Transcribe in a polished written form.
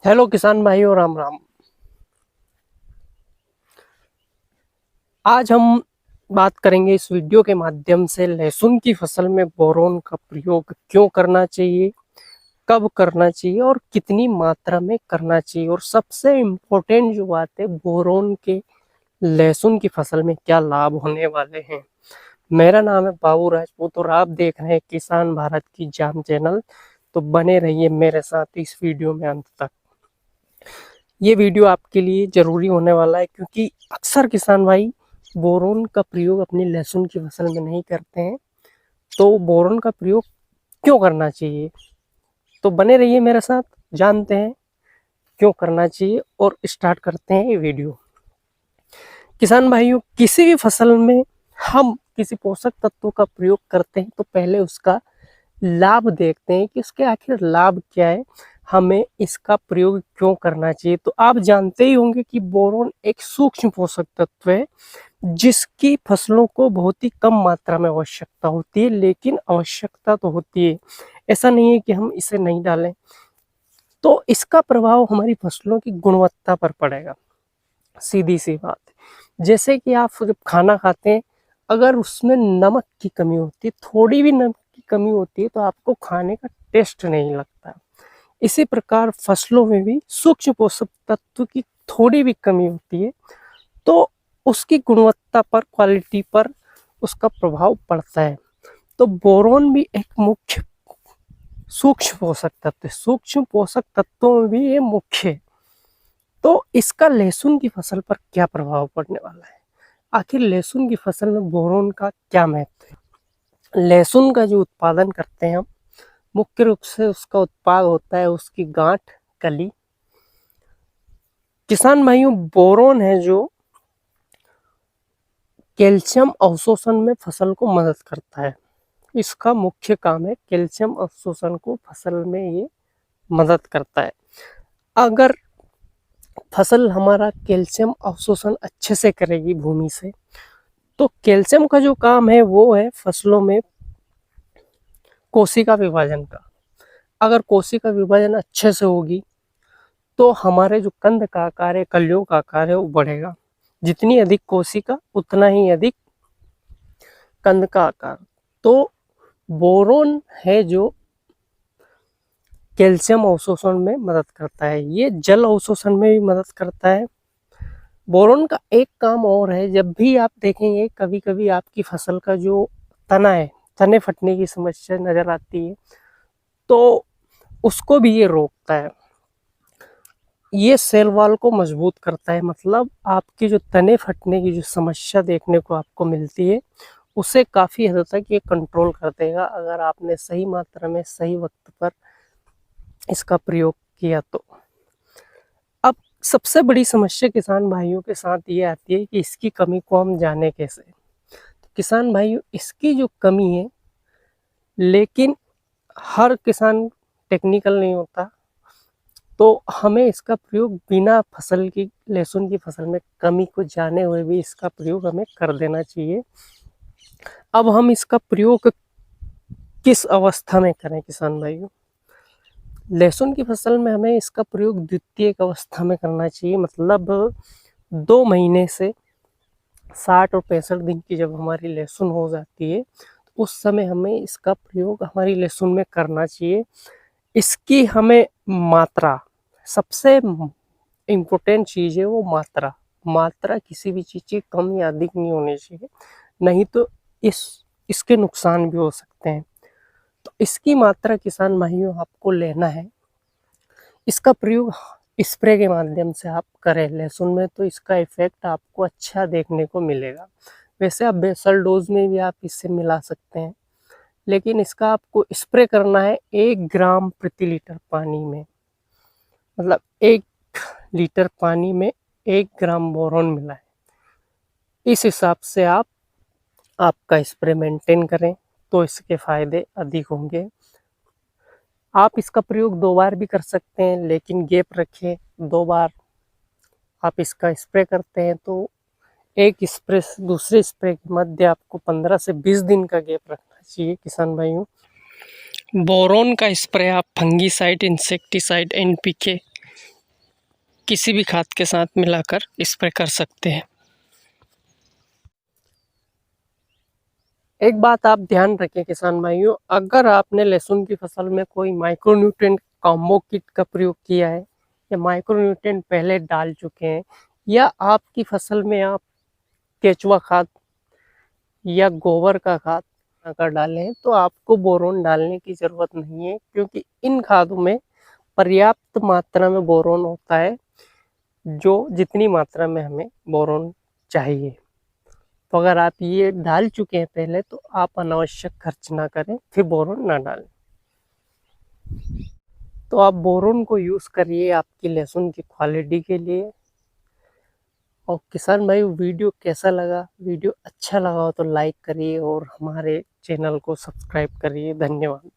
Hello किसान भाइयों, राम राम। आज हम बात करेंगे इस वीडियो के माध्यम से लहसुन की फसल में बोरोन का प्रयोग क्यों करना चाहिए, कब करना चाहिए और कितनी मात्रा में करना चाहिए, और सबसे इम्पोर्टेंट जो बात है, बोरोन के लहसुन की फसल में क्या लाभ होने वाले हैं। मेरा नाम है बाबू राजपूत और आप देख रहे हैं किसान भारत की जान चैनल। तो बने रहिए मेरे साथ इस वीडियो में अंत तक। ये वीडियो आपके लिए ज़रूरी होने वाला है क्योंकि अक्सर किसान भाई बोरोन का प्रयोग अपनी लहसुन की फसल में नहीं करते हैं। तो बोरोन का प्रयोग क्यों करना चाहिए, तो बने रहिए मेरे साथ, जानते हैं क्यों करना चाहिए और स्टार्ट करते हैं ये वीडियो। किसान भाइयों, किसी भी फसल में हम किसी पोषक तत्वों का प्रयोग करते हैं तो पहले उसका लाभ देखते हैं कि उसके आखिर लाभ क्या है, हमें इसका प्रयोग क्यों करना चाहिए। तो आप जानते ही होंगे कि बोरोन एक सूक्ष्म पोषक तत्व है जिसकी फसलों को बहुत ही कम मात्रा में आवश्यकता होती है, लेकिन आवश्यकता तो होती है, ऐसा नहीं है कि हम इसे नहीं डालें। तो इसका प्रभाव हमारी फसलों की गुणवत्ता पर पड़ेगा। सीधी सी बात है, जैसे कि आप जब खाना खाते हैं, अगर उसमें नमक की कमी होती है, थोड़ी भी नमक की कमी होती है, तो आपको खाने का टेस्ट नहीं लगता। इसी प्रकार फसलों में भी सूक्ष्म पोषक तत्व की थोड़ी भी कमी होती है तो उसकी गुणवत्ता पर, क्वालिटी पर उसका प्रभाव पड़ता है। तो बोरोन भी एक मुख्य सूक्ष्म पोषक तत्व है, सूक्ष्म पोषक तत्वों में भी ये मुख्य है। तो इसका लहसुन की फसल पर क्या प्रभाव पड़ने वाला है, आखिर लहसुन की फसल में बोरोन का क्या महत्व है। लहसुन का जो उत्पादन करते हैं हम, मुख्य रूप से उसका उत्पाद होता है उसकी गांठ, कली। किसान भाइयों, बोरोन है जो कैल्शियम अवशोषण में फसल को मदद करता है। इसका मुख्य काम है कैल्शियम अवशोषण को फसल में ये मदद करता है। अगर फसल हमारा कैल्शियम अवशोषण अच्छे से करेगी भूमि से, तो कैल्शियम का जो काम है वो है फसलों में कोशिका विभाजन का। अगर कोशिका विभाजन अच्छे से होगी तो हमारे जो कंद का आकार है, कलियों का आकार है, वो बढ़ेगा। जितनी अधिक कोशिका उतना ही अधिक कंद का आकार। तो बोरोन है जो कैल्शियम अवशोषण में मदद करता है, ये जल अवशोषण में भी मदद करता है। बोरोन का एक काम और है, जब भी आप देखेंगे कभी कभी आपकी फसल का जो तना है, तने फटने की समस्या नजर आती है, तो उसको भी ये रोकता है। ये सेल वॉल को मजबूत करता है, मतलब आपकी जो तने फटने की जो समस्या देखने को आपको मिलती है उसे काफ़ी हद तक ये कंट्रोल कर देगा, अगर आपने सही मात्रा में सही वक्त पर इसका प्रयोग किया तो। अब सबसे बड़ी समस्या किसान भाइयों के साथ ये आती है कि इसकी कमी को हम जाने कैसे। तो किसान भाइयों, इसकी जो कमी है, लेकिन हर किसान टेक्निकल नहीं होता, तो हमें इसका प्रयोग बिना फसल की, लहसुन की फसल में कमी को जाने हुए भी इसका प्रयोग हमें कर देना चाहिए। अब हम इसका प्रयोग किस अवस्था में करें किसान भाइयों। लहसुन की फसल में हमें इसका प्रयोग द्वितीयक अवस्था में करना चाहिए, मतलब 2 महीने से 60 और 65 दिन की जब हमारी लहसुन हो जाती है, तो उस समय हमें इसका प्रयोग हमारी लहसुन में करना चाहिए। इसकी हमें मात्रा, सबसे इम्पोर्टेंट चीज़ है वो मात्रा। मात्रा किसी भी चीज़ की कम या अधिक नहीं होनी चाहिए, नहीं तो इसके नुकसान भी हो सकते हैं। तो इसकी मात्रा किसान भाइयों आपको लेना है। इसका प्रयोग स्प्रे के माध्यम से आप करें लहसुन में, तो इसका इफेक्ट आपको अच्छा देखने को मिलेगा। वैसे आप बेसल डोज में भी आप इससे मिला सकते हैं, लेकिन इसका आपको स्प्रे करना है 1 ग्राम प्रति लीटर पानी में, मतलब 1 लीटर पानी में 1 ग्राम बोरोन मिला है। इस हिसाब से आप आपका स्प्रे मेंटेन करें तो इसके फायदे अधिक होंगे। आप इसका प्रयोग 2 बार भी कर सकते हैं, लेकिन गैप रखें। 2 बार आप इसका स्प्रे करते हैं तो एक स्प्रे से दूसरे स्प्रे के मध्य आपको 15 से 20 दिन का गैप रखना चाहिए किसान भाइयों। बोरोन का स्प्रे आप फंगीसाइड, इंसेक्टिसाइड, एनपीके किसी भी खाद के साथ मिलाकर स्प्रे कर सकते हैं। एक बात आप ध्यान रखें किसान भाइयों, अगर आपने लहसुन की फसल में कोई माइक्रोन्यूट्रिएंट कॉम्बो किट का प्रयोग किया है या माइक्रोन्यूट्रिएंट पहले डाल चुके हैं, या आपकी फसल में आप केचुआ खाद या गोबर का खाद अगर डालें हैं, तो आपको बोरोन डालने की ज़रूरत नहीं है, क्योंकि इन खादों में पर्याप्त मात्रा में बोरोन होता है, जो जितनी मात्रा में हमें बोरोन चाहिए। तो अगर आप ये डाल चुके हैं पहले, तो आप अनावश्यक खर्च ना करें, फिर बोरोन ना डालें। तो आप बोरोन को यूज़ करिए आपकी लहसुन की क्वालिटी के लिए। और किसान भाई, वीडियो कैसा लगा? वीडियो अच्छा लगा हो तो लाइक करिए और हमारे चैनल को सब्सक्राइब करिए। धन्यवाद।